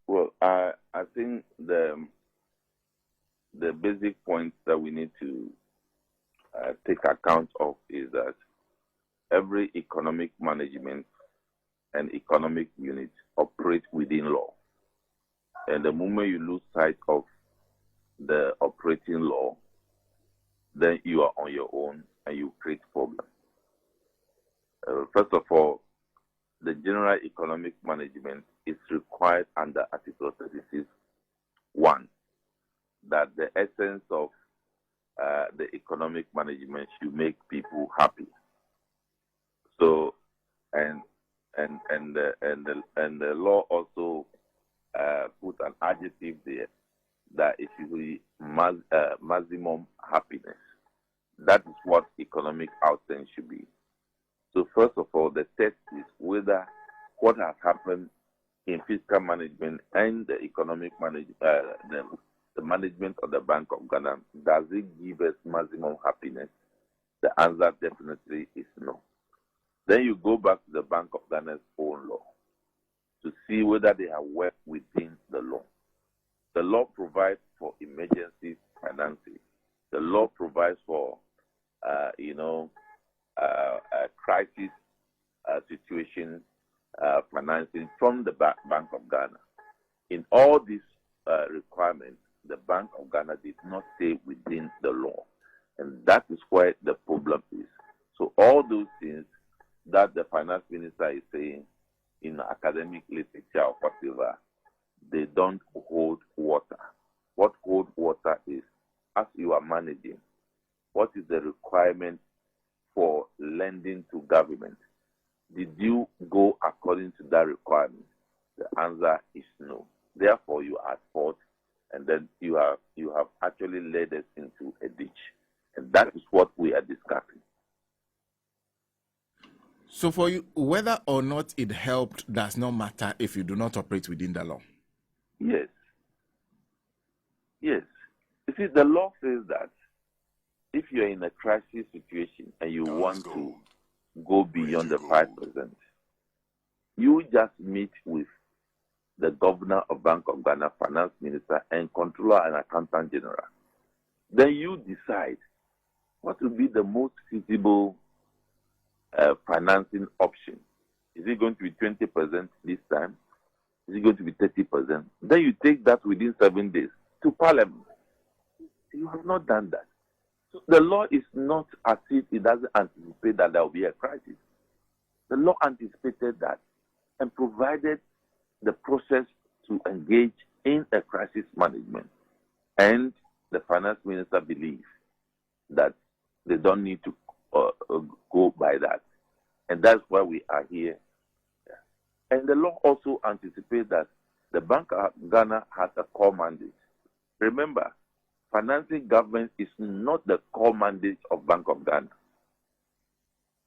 Well, I think the basic point that we need to take account of is that every economic management and economic unit operate within law. And the moment you lose sight of the operating law, then you are on your own and you create problems. First of all, the general economic management is required under Article 36(1) that the essence of the economic management should make people happy. So, and the law also put an adjective there that it should be maximum happiness. That is what economic outcome should be. So first of all, the test is whether what has happened in fiscal management and the economic management, the management of the Bank of Ghana, does it give us maximum happiness? The answer definitely is no. Then you go back to the Bank of Ghana's own law to see whether they have worked within the law. The law provides for emergency financing. The law provides for, crisis situation financing from the Bank of Ghana. In all these requirements, the Bank of Ghana did not stay within the law. And that is where the problem is. So all those things that the finance minister is saying in academic literature or whatever, they don't hold water. What holds water is, as you are managing, what is the requirement for lending to government? Did you go according to that requirement? The answer is no. Therefore, you are at fault, and then you have actually led us into a ditch. And that is what we are discussing. So for you, whether or not it helped does not matter if you do not operate within the law? Yes. Yes. You see, the law says that if you're in a crisis situation and you want to go beyond the 5%, you just meet with the Governor of Bank of Ghana, Finance Minister, and Controller and Accountant General. Then you decide what will be the most feasible financing option. Is it going to be 20% this time? Is it going to be 30%? Then you take that within 7 days to Parliament. You have not done that. So the law is not as if it doesn't anticipate that there will be a crisis. The law anticipated that and provided the process to engage in a crisis management. And the finance minister believes that they don't need to go by that. And that's why we are here. And the law also anticipates that the Bank of Ghana has a core mandate. Remember, financing government is not the core mandate of Bank of Ghana.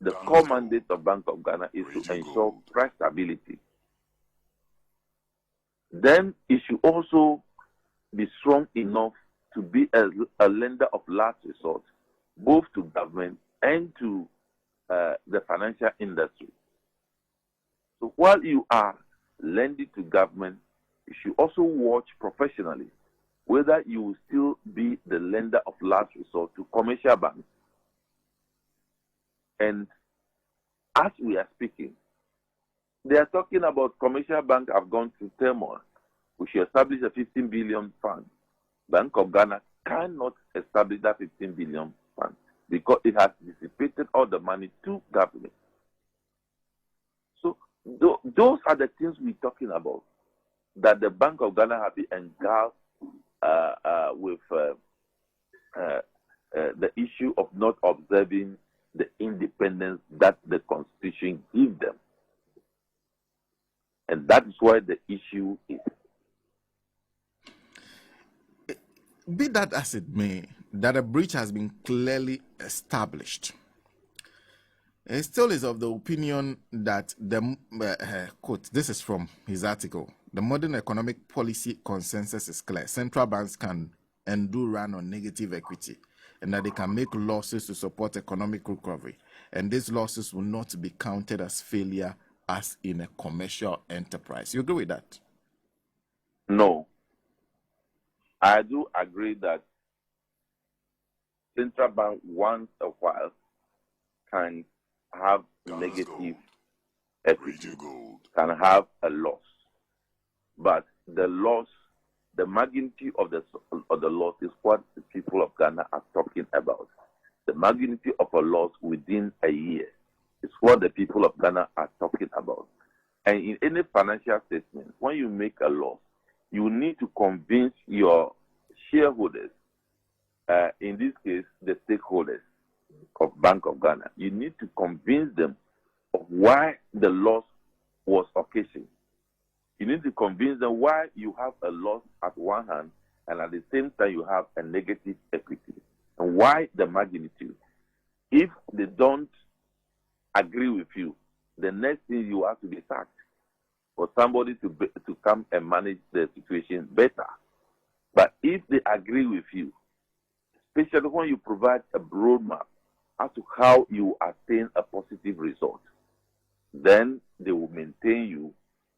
The core mandate of Bank of Ghana is to ensure price stability. Then it should also be strong enough to be a lender of last resort, both to government and to the financial industry. So while you are lending to government, you should also watch professionally whether you will still be the lender of last resort to commercial banks. And as we are speaking, they are talking about commercial banks have gone through turmoil. We should establish a 15 billion fund. Bank of Ghana cannot establish that 15 billion fund because it has dissipated all the money to government. So those are the things we're talking about, that the Bank of Ghana have been engulfed with the issue of not observing the independence that the Constitution gives them. And that is why the issue is. Be that as it may, that a breach has been clearly established. He still is of the opinion that the, quote, this is from his article, the modern economic policy consensus is clear. Central banks can and do run on negative equity, and that they can make losses to support economic recovery. And these losses will not be counted as failure as in a commercial enterprise. You agree with that? No. I do agree that central bank once a while can have negative equity, can have a loss. But the loss, the magnitude of the loss is what the people of Ghana are talking about. The magnitude of a loss within a year is what the people of Ghana are talking about. And in any financial statement, when you make a loss, you need to convince your shareholders, in this case, the stakeholders of Bank of Ghana. You need to convince them of why the loss was occasioned. You need to convince them why you have a loss at one hand and at the same time you have a negative equity, and why the magnitude. If they don't agree with you, the next thing you have to be sacked for somebody to come and manage the situation better. But if they agree with you, especially when you provide a roadmap as to how you attain a positive result, then they will maintain you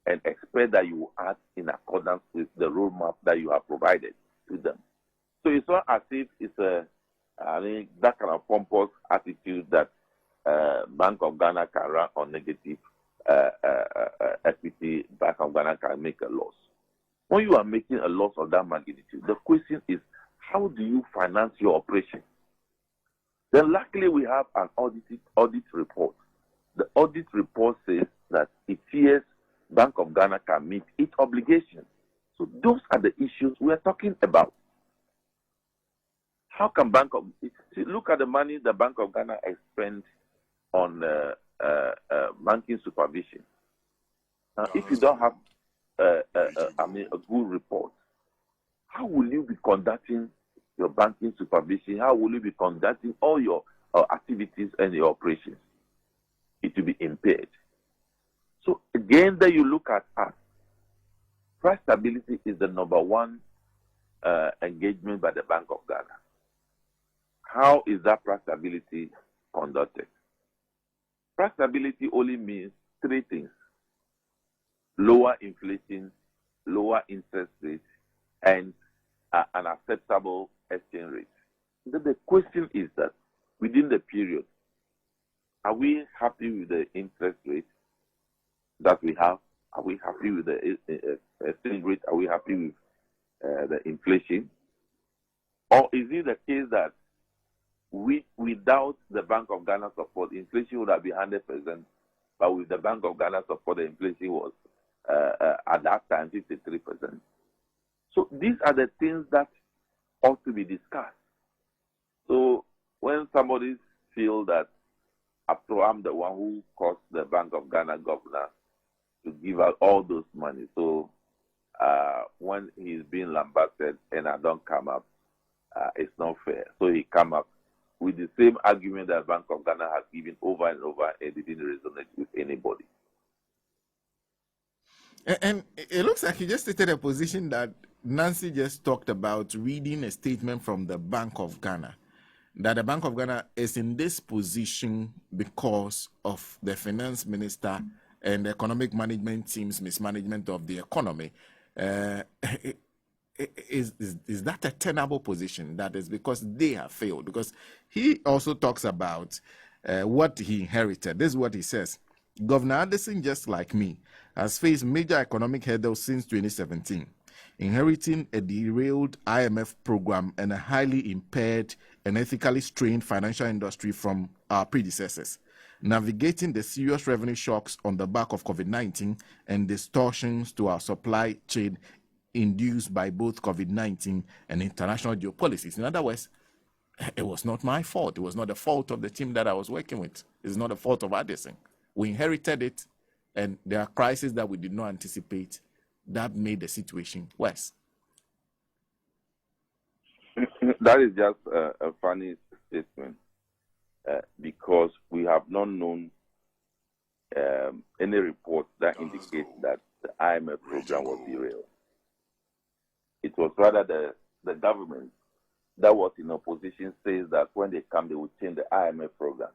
and expect that you will act in accordance with the roadmap that you have provided to them. So it's not as if it's that kind of pompous attitude that Bank of Ghana can run on negative equity. Bank of Ghana can make a loss. When you are making a loss of that magnitude, the question is, how do you finance your operation? Then luckily we have an audit report. The audit report says that it fears Bank of Ghana can meet its obligations. So those are the issues we are talking about. How can look at the money the Bank of Ghana has spent on banking supervision. Now, if you don't have a good report, how will you be conducting your banking supervision? How will you be conducting all your activities and your operations? It will be impaired. So again, there you look at us. Price stability is the number one engagement by the Bank of Ghana. How is that price stability conducted? Price stability only means three things: lower inflation, lower interest rates, and an acceptable exchange rate. Then the question is that within the period, are we happy with the interest rate that we have? Are we happy with the exchange rate? Are we happy with the inflation? Or is it the case that without the Bank of Ghana support, inflation would have been 100%, but with the Bank of Ghana support, the inflation was at that time 53%. So these are the things that ought to be discussed. So when somebody feels that after I'm the one who caused the Bank of Ghana governor to give out all those money, so when he's being lambasted and I don't come up, it's not fair. So he come up with the same argument that Bank of Ghana has given over and over, and it didn't resonate with anybody. And it looks like you just stated a position that Nancy just talked about, reading a statement from the Bank of Ghana, that the Bank of Ghana is in this position because of the finance minister and the economic management team's mismanagement of the economy. Is that a tenable position? That is because they have failed? Because he also talks about what he inherited. This is what he says: Governor Addison, just like me, has faced major economic hurdles since 2017, inheriting a derailed IMF program and a highly impaired and ethically strained financial industry from our predecessors, navigating the serious revenue shocks on the back of COVID-19 and distortions to our supply chain induced by both COVID-19 and international geopolitics. In other words, it was not my fault. It was not the fault of the team that I was working with. It's not the fault of Addison. We inherited it, and there are crises that we did not anticipate that made the situation worse. That is just a funny statement because we have not known any reports that indicate that the IMF program was derailed. It was rather the government that was in opposition says that when they come, they will change the IMF program.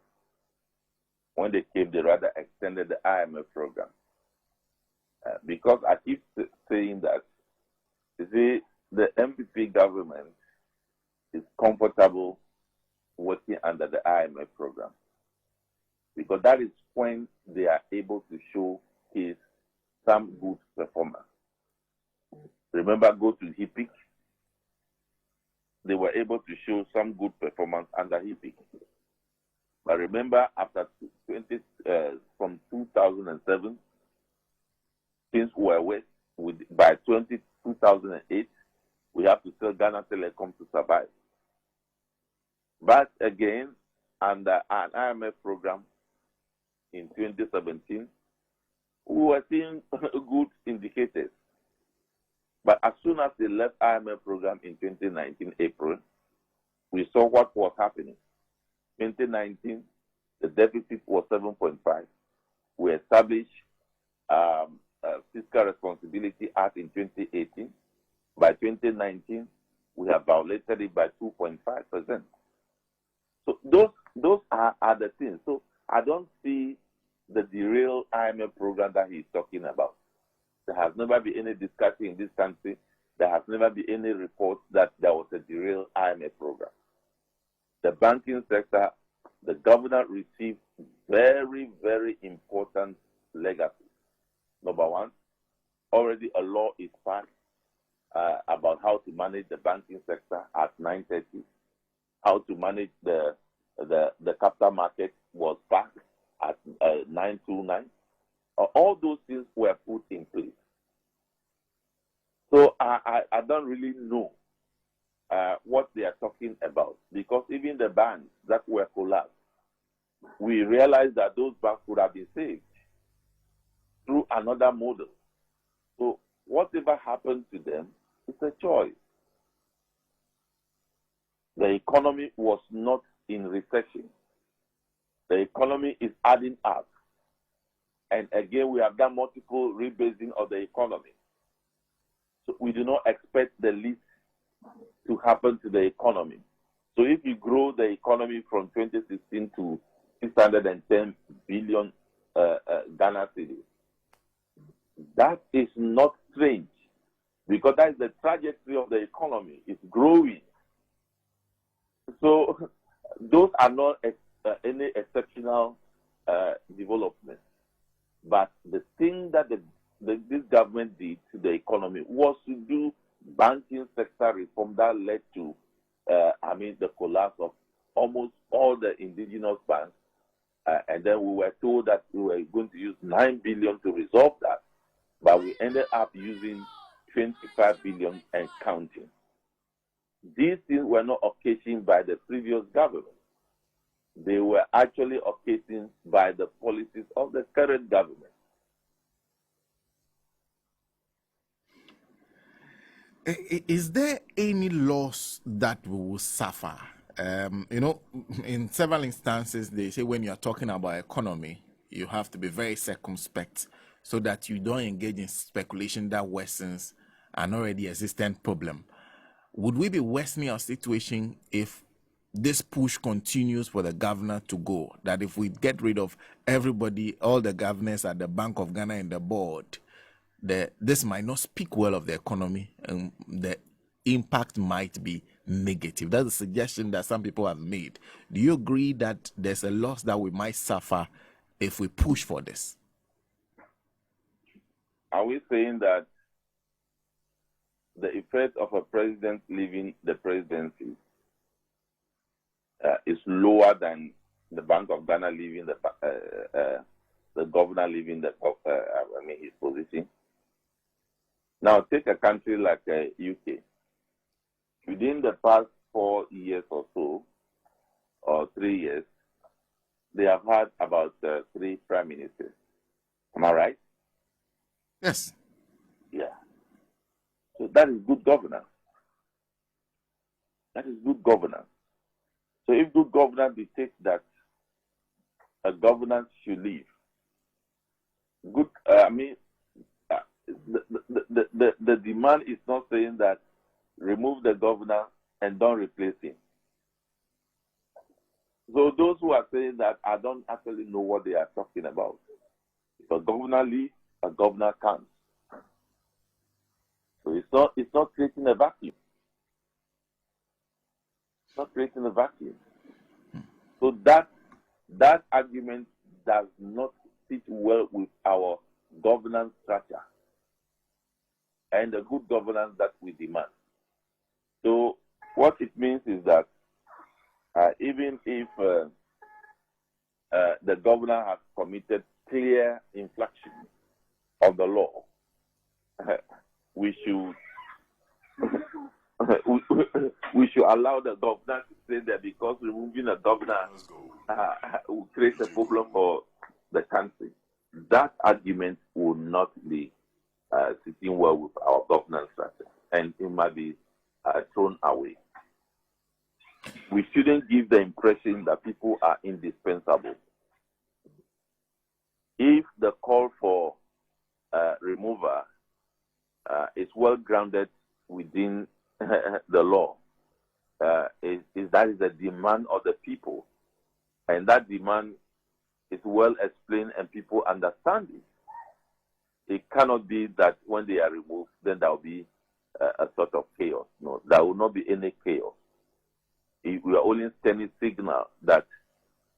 When they came, they rather extended the IMF program. Because I keep saying that You see, the MPP government is comfortable working under the IMF program because that is when they are able to showcase some good performance. Remember, go to HIPIC. They were able to show some good performance under HIPIC. But remember, after from 2007, things were worse. By 2008, we have to sell Ghana Telecom to survive. But again, under an IMF program in 2017, we were seeing good indicators. But as soon as they left IMF program in 2019, April, we saw what was happening. 2019, the deficit was 7.5. We established Fiscal Responsibility Act in 2018. By 2019, we have violated it by 2.5%. So those are the things. So I don't see the derailed IMF program that he's talking about. There has never been any discussion in this country. There has never been any report that there was a derailed IMF program. The banking sector, the governor received very, very important legacy. Number one, already a law is passed about how to manage the banking sector at 9:30. How to manage the capital market was passed at 9:29. All those things were put in place. So I don't really know what they are talking about, because even the banks that were collapsed, we realized that those banks would have been saved through another model. So whatever happened to them, it's a choice. The economy was not in recession. The economy is adding up. And again, we have done multiple rebasing of the economy. So we do not expect the least to happen to the economy. So if you grow the economy from 2016 to 610 billion Ghana cedis, that is not strange, because that is the trajectory of the economy. It's growing. So those are not any exceptional developments. But the thing that this government did to the economy was to do banking sector reform that led to, the collapse of almost all the indigenous banks. And then we were told that we were going to use 9 billion to resolve that, but we ended up using 25 billion and counting. These things were not occasioned by the previous government. They were actually occasioned by the policies of the current government. Is there any loss that we will suffer? In several instances, they say when you're talking about economy, you have to be very circumspect so that you don't engage in speculation that worsens an already existent problem. Would we be worsening our situation if this push continues for the governor to go? That if we get rid of everybody, all the governors at the Bank of Ghana and the board, this might not speak well of the economy, and the impact might be negative. That's a suggestion that some people have made. Do you agree that there's a loss that we might suffer if we push for this? Are we saying that the effect of a president leaving the presidency is lower than the Bank of Ghana leaving the governor leaving his position? Now, take a country like UK. Within the past 4 years or so, or 3 years, they have had about 3 prime ministers. Am I right? Yes. Yeah. So that is good governance. That is good governance. So if good governance dictates that a governor should leave, the demand is not saying that remove the governor and don't replace him. So those who are saying that, I don't actually know what they are talking about. If a governor leaves, a governor comes. So it's not creating a vacuum. It's not creating a vacuum. So that argument does not sit well with our governance structure and the good governance that we demand. So what it means is that even if the governor has committed clear infraction of the law, we should we should allow the governor to say that because removing a governor will create a problem for the country. That argument will not be sitting well with our governance structure, and it might be thrown away. We shouldn't give the impression that people are indispensable. If the call for removal is well grounded within the law, that is the demand of the people, and that demand is well explained and people understand it. It cannot be that when they are removed, then there will be a sort of chaos. No, there will not be any chaos. We are only sending signal that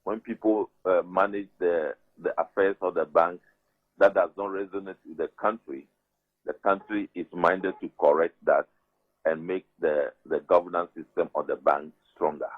when people manage the affairs of the bank, that does not resonate with the country is minded to correct that and make the governance system of the bank stronger.